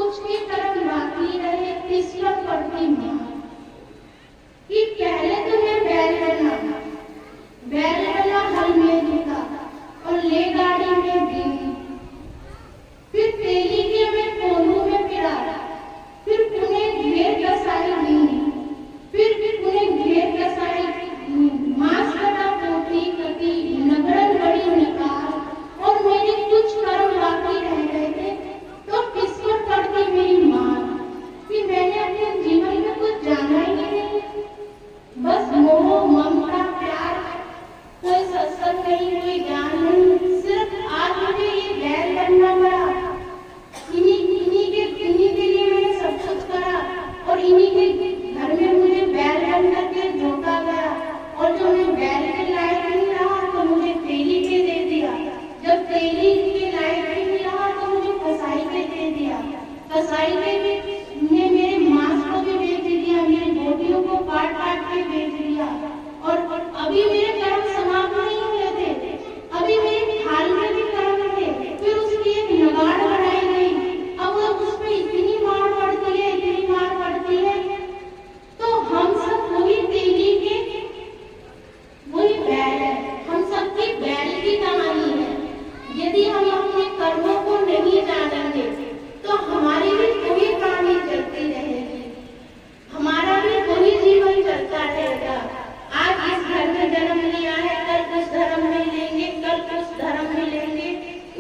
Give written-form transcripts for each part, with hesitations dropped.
कुछ ही कर्म बाकी रहे ईश्वर पड़ती माँ कि पहले तुम्हें बैल बना हल में जुटा और ले गाड़ी में बीनी, फिर तेली के मैं कोलू में पिरा, फिर उन्हें घेर कसाई दीनी, फिर उन्हें घेर कसाई मांस कटा पोती कटी नगरन बड़ी निकाल और मेरे कुछ कर्म बाकी रह गए थे तो ईश्वर पड़ती मेरी माँ कि मैंने अपने जीवन में कुछ जाना ही नहीं, बस मोह ममता प्यार, कोई सत्संग नहीं, कोई ज्ञान नहीं, सिर्फ आज मुझे ये बैल बनना पड़ा। इन्हीं के लिए मैंने सब कुछ करा और इन्हीं के घर में मुझे बैल बन करके जोता गया और जो मैं बैल के लायक नहीं रहा तो मुझे तेली के दे दिया, जब तेली के लायक नहीं रहा तो मुझे कसाई के दे दिया, कसाई ने मेरे मांस को भी बेच दिया, मेरी बोटियों को काट काट के बेच दिया और अभी मेरे कर्म समाप्त नहीं हुए थे, अभी मेरे थाल में भी कर्म थे। फिर उसकी एक नगाड़ बनाई गई, अब उस पर इतनी मार पड़ती है तो हम सब वही तेली के वही बैल है, हम सबकी बैल की कहानी है। यदि हम अपने कर्मों को नहीं जानेंगे तो हमारी भी वही कहानी चलती रहेगी, हमारा भी वही जीवन चलता रहेगा। आज इस घर में जन्म लिया है, कल उस धर्म में लेंगे, कल उस धर्म में लेंगे,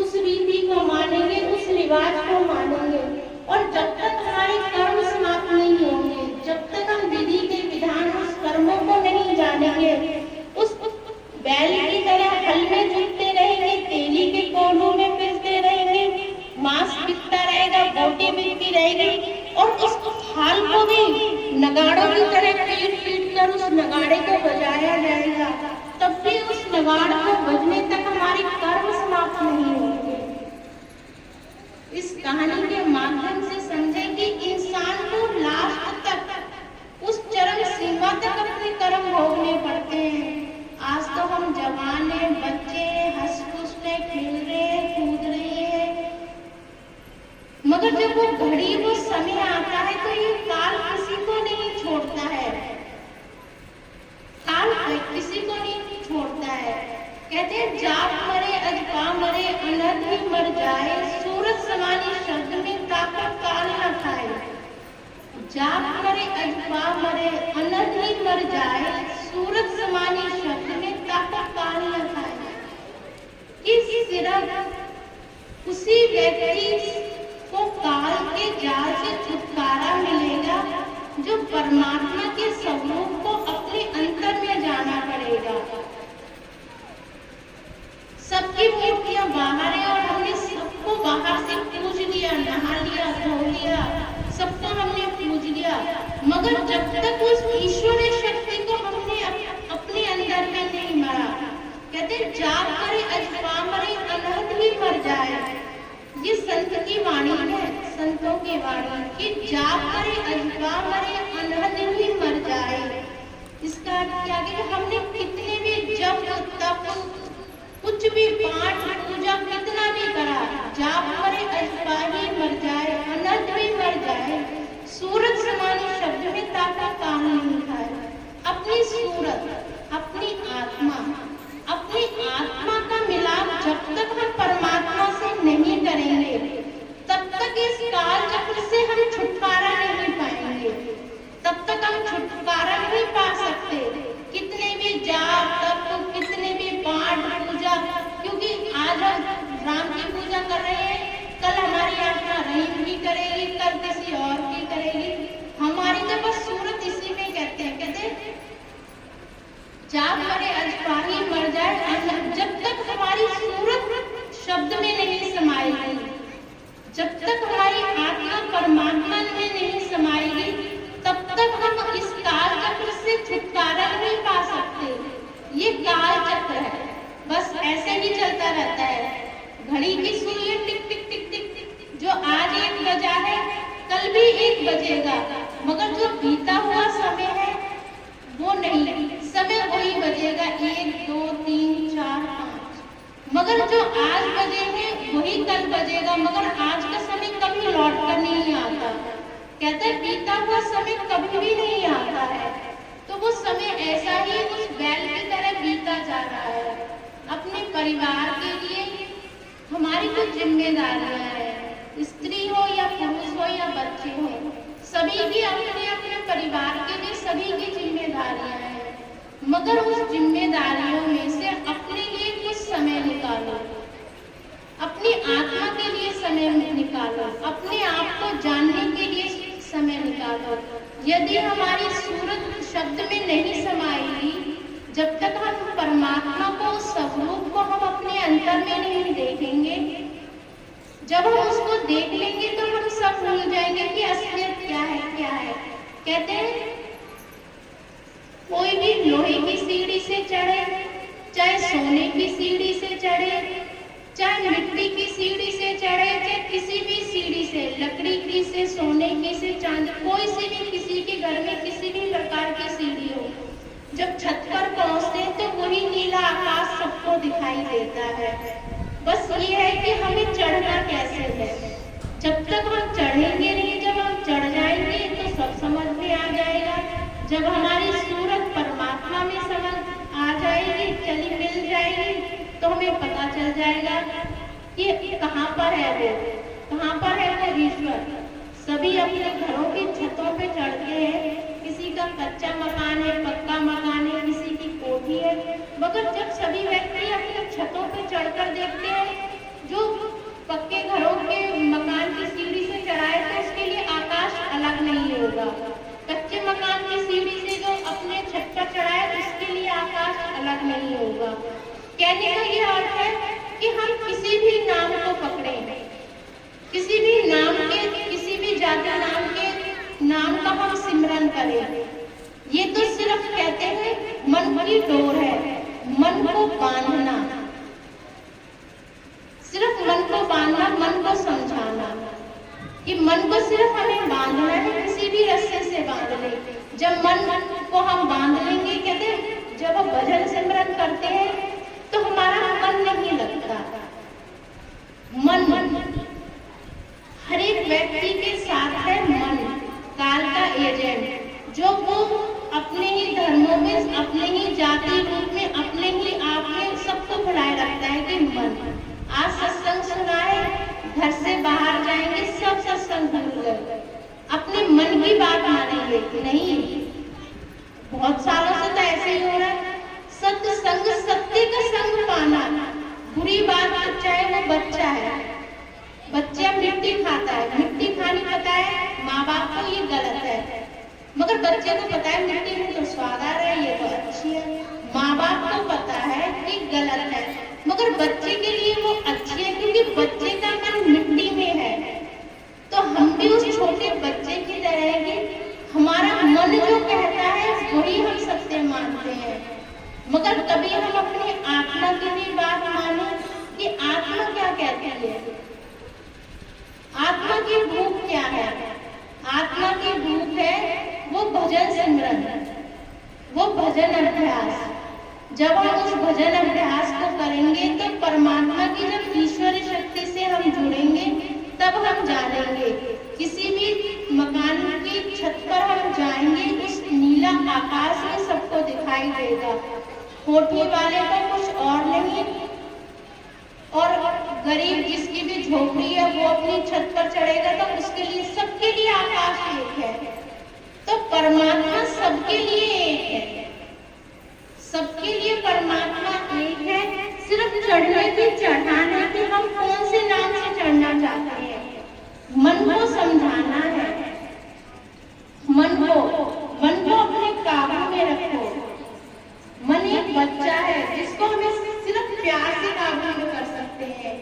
उस रीति को मानेंगे, उस रिवाज को मानेंगे और जब तक हमारे कर्म समाप्त नहीं होंगे, जब तक हम विधि के विधान उस कर्मों को नहीं जानेंगे, उस बैल की तरह हल में जुटते रहेंगे, तेली के कोलू में पिसते रहेंगे, मांस बिकता रहेगा, बोटी बिकती रहेगी और उस थाल को भी नगाड़ों की तरह पीट पीट कर उस नगाड़े को बजाया जाएगा, तब भी उस नगाड़ को बजने तक हमारे कर्म समाप्त नहीं होंगे। इस कहानी के माध्यम से समझे कि इंसान को लास्ट तक उस चरम सीमा तक अपने कर्म भोगने पड़ते हैं। आज तो हम जवान हैं, बच्चे हैं, हंस खुश हैं, खेल रहे हैं, कूद रहे हैं, मगर जब वो घड़ी वो समय आता है तो ये काल किसी को नहीं छोड़ता है, काल किसी को नहीं छोड़ता है। कहते हैं जाप मरे अजपा मरे अनर्थ ही मर जाए, सूरज समानी शब्द में ताकत काल न खाए। जाप मरे अजपा मरे अनर्थ ही मर जाए, सूरज समानी शब्द में ताकत काल न खाए। इस सिर्फ उसी व्यक्ति को काल के जाल से छुटकारा मिलेगा जो परमात्मा के स्वरूप को अपने अंतर में जाना पड़ेगा। सबकी मूर्तियां बाहर है और हमने सबको बाहर से पूज लिया, नहा लिया, धो लिया, सबको हमने पूज लिया, मगर जब तक उस ईश्वरीय शक्ति को हमने अपने अंदर में नहीं मरा, कहते जाप करे अजपा मरे अनर्थ ही मर जाए। ये संत की वाणी है, संतों की वाणी कि जाप करे अजपा मरे अनर्थ ही मर जाए। इसका क्या कि हमने कितने भी जप तप कुछ भी पाठ पूजा कितना भी करा, जाप मरे अजपा ही मर जाए, अनर्थ भी मर जाए, सूरज समानी शब्द में ताकत काम नहीं खाए। अपनी सूरत, अपनी आत्मा का मिलाप जब तक हम परमात्मा से नहीं करेंगे तब तक इस काल चक्र से हम छुटकारा नहीं पाएंगे, तब तक हम छुटकारा नहीं पा सकते। कितने भी जाप तप, कितने भी पाठ पूजा, क्योंकि आज हम राम की पूजा कर रहे हैं, कल हमारी आत्मा रहीम की करेगी, कल किसी और की करेगी, हमारी तो बस सूरत इसी में कहते हैं जाप करे अजपा ही मर जाए। जब तक हमारी सूरत शब्द में नहीं समाएगी, जब तक हमारी आत्मा परमात्मा में नहीं समाएगी, तब तक हम इस काल चक्र से छुटकारा नहीं पा सकते। ये काल चक्र है, बस ऐसे ही चलता रहता है। घड़ी की सुनिए टिक टिक टिक टिक टिक, जो आज 1 बजा है कल भी 1 बजेगा, मगर जो बीता हुआ समय है वो नहीं, समय वही बजेगा 1 2 3 4 5। मगर जो आज बजे है वही कल बजेगा, मगर आज का समय कभी लौट कर नहीं आता। कहते हैं बीता हुआ समय कभी भी नहीं आता है, तो वो समय ऐसा ही उस बैल की तरह बीता जा रहा है। अपने परिवार के लिए हमारी कुछ जिम्मेदारियां हैं, स्त्री हो या पुरुष हो या बच्चे हो, सभी की अपने अपने परिवार के लिए सभी की जिम्मेदारियां हैं। मगर उस जिम्मेदारियों में से अपने लिए कुछ समय निकालो, अपनी आत्मा के लिए समय निकालो, अपने आप को जानने के लिए समय निकालो। यदि हमारी सूरत शब्द में नहीं समाएगी, जब तक हम परमात्मा को, स्वरूप को हम अपने अंतर में नहीं देखेंगे, जब हम उसको देख लेंगे तो हम सब भूल जाएंगे कि असलियत क्या है क्या है। कहते हैं कोई भी लोहे की सीढ़ी से चढ़े, चाहे सोने की सीढ़ी से चढ़े, चाहे मिट्टी की सीढ़ी से चढ़े, चाहे किसी भी सीढ़ी से, लकड़ी की से, सोने की से, चांदी, कोई सी भी, किसी के घर में किसी भी प्रकार की सीढ़ी हो, जब छत पर पहुंचते हैं तो वही नीला आकाश सबको दिखाई देता है। बस ये है कि हमें चढ़ना कैसे है। जब तक हम चढ़ेंगे नहीं, जब हम चढ़ जाएंगे तो सब समझ में आ जाएगा। जब हमारी सूरत परमात्मा में समझ आ जाएगी, चली मिल जाएगी, तो हमें पता चल जाएगा कि कहाँ पर है वो, कहाँ पर है वो ईश्वर। सभी अपने घरों की छतों पे चढ़ते हैं, किसी का कच्चा मकान है, पक्का मकान है, किसी की कोठी है, मगर जब सभी व्यक्ति अपनी छतों पे चढ़कर देखते हैं, जो पक्के घरों के मकान की सीढ़ी से चढ़ाए तो उसके लिए आकाश अलग नहीं होगा, कच्चे मकान की सीढ़ी से जो अपने छत पर चढ़ाए उसके लिए आकाश अलग नहीं होगा। कहने का ये अर्थ है कि हम किसी भी नाम को पकड़ें, किसी भी नाम के, किसी भी जाति नाम के नाम का हम सिमरन करें, ये तो सिर्फ कहते हैं मन की डोर है, मन को बांधना, सिर्फ मन को बांधना, मन को समझाना कि मन को सिर्फ हमें बांधना है, किसी भी रस्से से बांध ले। जब मन को हम बांध लेंगे, कहते हैं जब हम भजन सिमरन करते हैं तो हमारा मन नहीं लगता। मन हर एक व्यक्ति के साथ है, मन काल का एजेंट, जो वो अपने ही धर्मों में, अपने ही जाति रूप में, अपने ही आप में सबको फैलाए रखता है कि मन। आज सत्संग सुना है, घर से बाहर जाएंगे सब सत्संग भूल गए, अपने मन की बात मानेंगे नहीं। बहुत सालों से तो ऐसे ही हो रहा है। सत्य संग, सत्य का संग पाना, बुरी बात तो चाहे वो बच्चा है, बच्चा मिट्टी खाता है, मिट्टी खानी पता है माँ बाप को, ये गलत है, मगर बच्चे को पता है मिट्टी में तो स्वाद आ रहा है, ये तो अच्छी है। माँ बाप को पता है कि गलत है, मगर बच्चे के लिए वो अच्छी है, क्योंकि बच्चे का मन मिट्टी में है। तो हम भी उस छोटे बच्चे की तरह है, हमारा मन जो कहता है वही हम सत्य मानते हैं, मगर कभी हम अपनी आत्मा की भी बात माने कि आत्मा क्या कहती है, आत्मा की भूख क्या है। आत्मा की भूख है वो भजन सिमरन, वो भजन अभ्यास। जब हम उस भजन अभ्यास को करेंगे तो परमात्मा की जब ईश्वरी शक्ति से हम जुड़ेंगे तब हम जानेंगे। किसी भी मकान की छत पर हम जाएंगे, उस नीला आकाश में सबको दिखाई देगा, कोठी वाले को कुछ और नहीं, और गरीब जिसकी भी झोपड़ी है वो अपनी छत पर चढ़ेगा तो उसके लिए, सबके लिए आकाश एक है। तो परमात्मा सबके लिए एक है, सबके लिए परमात्मा एक है। सिर्फ चढ़ने की, चढ़ाने की, हम कौन से नाम से चढ़ना चाहते हैं, मन को समझाना है। मन को अपने काबू में रखो। मन एक बच्चा है जिसको हमें सिर्फ प्यार से काबू में कर सकते हैं।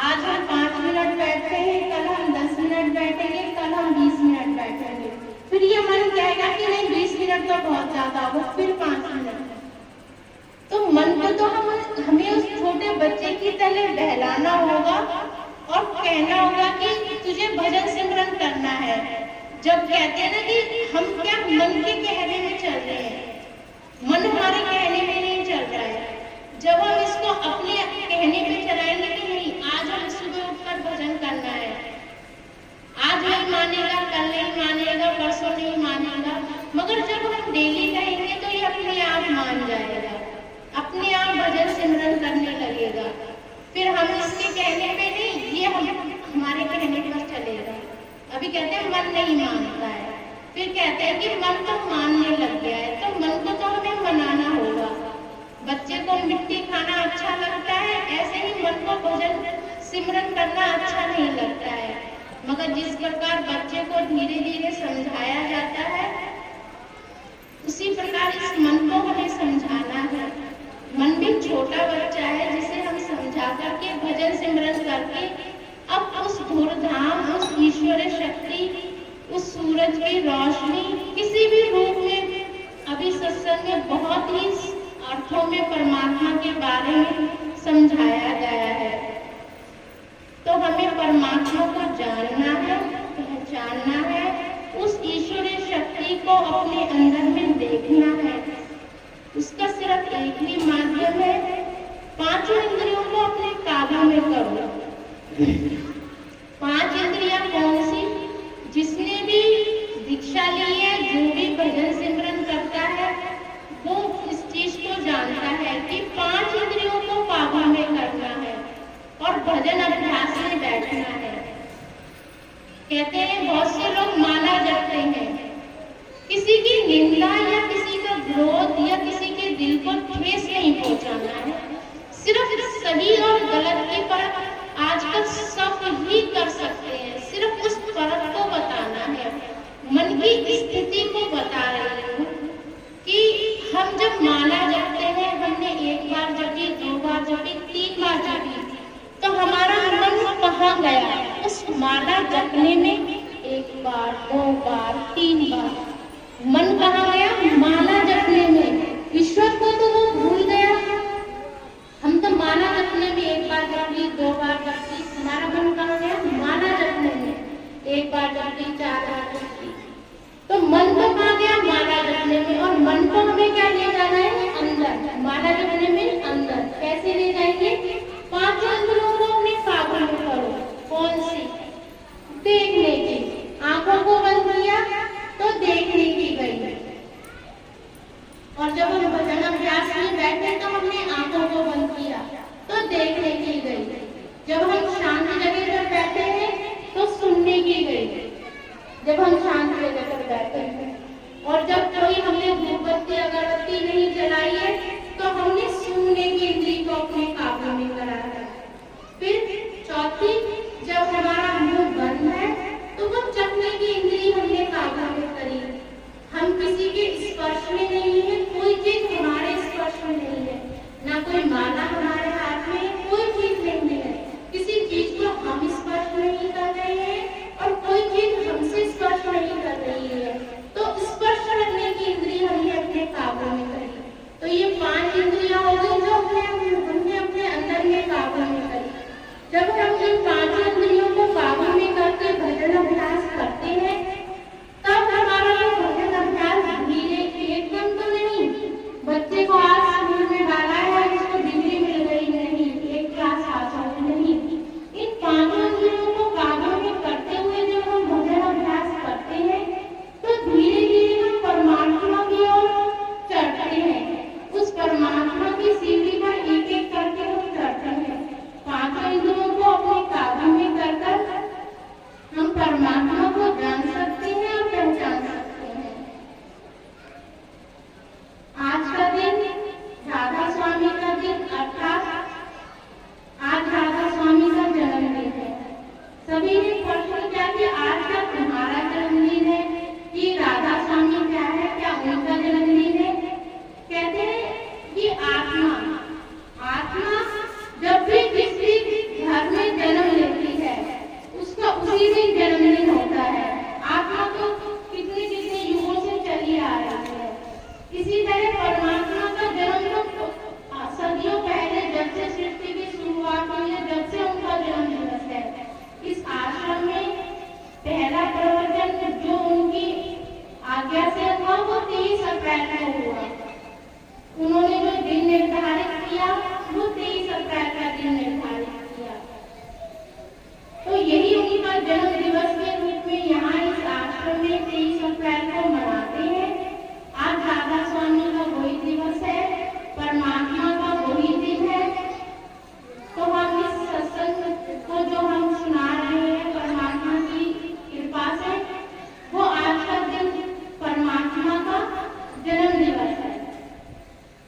आज हम 5 मिनट बैठते हैं, कल हम 10 मिनट बैठेंगे, कल हम 20 मिनट बैठेंगे, फिर ये मन कहेगा कि नहीं 20 मिनट तो बहुत ज्यादा हो, फिर 5 मिनट। तो मन को तो हमें उस छोटे बच्चे की तरह बहलाना होगा और कहना होगा कि तुझे भजन सिमरन करना है। जब कहते हैं ना कि हम क्या मन के कहने में चल रहे हैं, मन हमारे कहने में नहीं चल रहा है। जब हम इसको अपने कहने पे चलाएंगे कि नहीं आज हम सुबह उठकर भजन करना है, आज नहीं मानेगा, कल नहीं मानेगा, परसों नहीं मानेगा, मगर जब हम डेली कहेंगे तो ये अपने आप मान जाएगा, अपने आप भजन सिमरन करने लगेगा। फिर हम इसके कहने पे नहीं, ये हमारे कहने पर चलेगा। अभी कहते हैं मन नहीं मानता है, फिर कहते हैं कि मन तो मानने लग गया है, तो मन को तो हमें मनाना होगा। बच्चे को मिट्टी खाना अच्छा लगता है, ऐसे ही मन को भजन सिमरन करना अच्छा नहीं लगता है, मगर जिस प्रकार बच्चे को धीरे धीरे समझाया जाता है उसी प्रकार इस मन को हमें समझाना है। मन भी छोटा बच्चा है जिसे हम समझा करके भजन सिमरन करके अब उस धूर्धाम, उस ईश्वरीय शक्ति, उस सूरज की रोशनी किसी भी रूप में, अभी सत्संग में बहुत ही अर्थों में परमात्मा के बारे में समझाया गया है। तो हमें परमात्मा को जानना है, पहचानना है, उस ईश्वरीय शक्ति को अपने अंदर में देखना है। उसका सिर्फ एक ही माध्यम है, पांचों इंद्रियों को अपने काबू में करो। पांच इंद्रियां कौन सी? जिसने भी दीक्षा ली है, जो भी भजन सिमरन करता है, वो इस चीज को जानता है कि पांच इंद्रियों को काबू में करना है और भजन अभ्यास में बैठना है। कहते हैं बहुत से लोग माला जपते हैं, किसी की निंदा या किसी का क्रोध या किसी के दिल को ठेस नहीं पहुंचाना है, सिर्फ सही और गलत के पर आजकल सब ही कर सकते हैं, सिर्फ उस फर्क को बताना है। मन की स्थिति को बता रही हूँ कि हम जब माला जपते हैं, हमने एक बार जपी, दो बार जपी, तीन बार जपी, तो हमारा मन कहाँ गया? उस माला जपने में एक बार, दो बार, तीन बार मन कहाँ गया? माला जपने में। ईश्वर को तो वो भूल गया। हम तो माला जपने में एक बार जपी, दो बार जपी, हमारा मन कहाँ गया? माला जपने में एक बार जपी, चार बार जपी, तो मन तो कहाँ गया? माला जपने में। और मन को हमें क्या ले जाना है? अंदर। माला जपने में अंदर कैसे ले जाएंगे? पांचों इंद्रियों को अपने काबू में करो। कौन सी? देखने की। आंखों को बंद किया तो देखने की गई, और जब हम भजन अभ्यास में बैठे तो हमने आंखों को बंद किया तो देखने की गई। जब हम शांत जगह पर बैठे हैं तो सुनने की गई, जब हम शांत जगह पर बैठे हैं। और जब कोई हमने धूपबत्ती अगरबत्ती नहीं जलाई है तो हमने सुनने की इंद्री को अपने काबू में करा है। फिर चौथी, जब हमारा मुंह बंद है तो वो चखने की इंद्री हमने काबू में करी। हम किसी के स्पर्श में नहीं है, कोई चीज हमारे स्पर्श में नहीं है, ना कोई माला हमारे हाथ में, कोई चीज नहीं है, किसी चीज को हम स्पर्श नहीं कर रहे हैं और कोई चीज हमसे स्पर्श नहीं कर रही है, तो स्पर्श करने की इंद्री हमने अपने काबू में करी। तो ये पांच इंद्रियां हो गई जो हमने अपने अंदर में काबू में करी। जब हम इन पांचों इंद्रियों को काबू में करके भजन अभ्यास करते हैं, तब हमारा ये भजन अभ्यास धीरे एकदम तो नहीं। बच्चे को आज स्कूल में डाला है, उसको डिग्री में में 23 अप्रैल को मनाते हैं। आज राधा स्वामी का वही दिवस है, परमात्मा का वही दिन है। तो हम इस सत्संग को जो हम सुना रहे हैं परमात्मा की कृपा से, वो आज का दिन परमात्मा का जन्म दिवस है।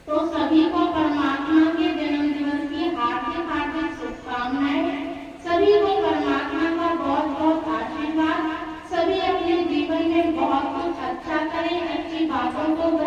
तो सभी को परमात्मा के जन्म दिवस की हार्दिक हार्दिक शुभकामनाएं। सभी को परमात्मा का बहुत बहुत आशीर्वाद। सभी अपने जीवन में बहुत कुछ अच्छा करें, अच्छी बातों को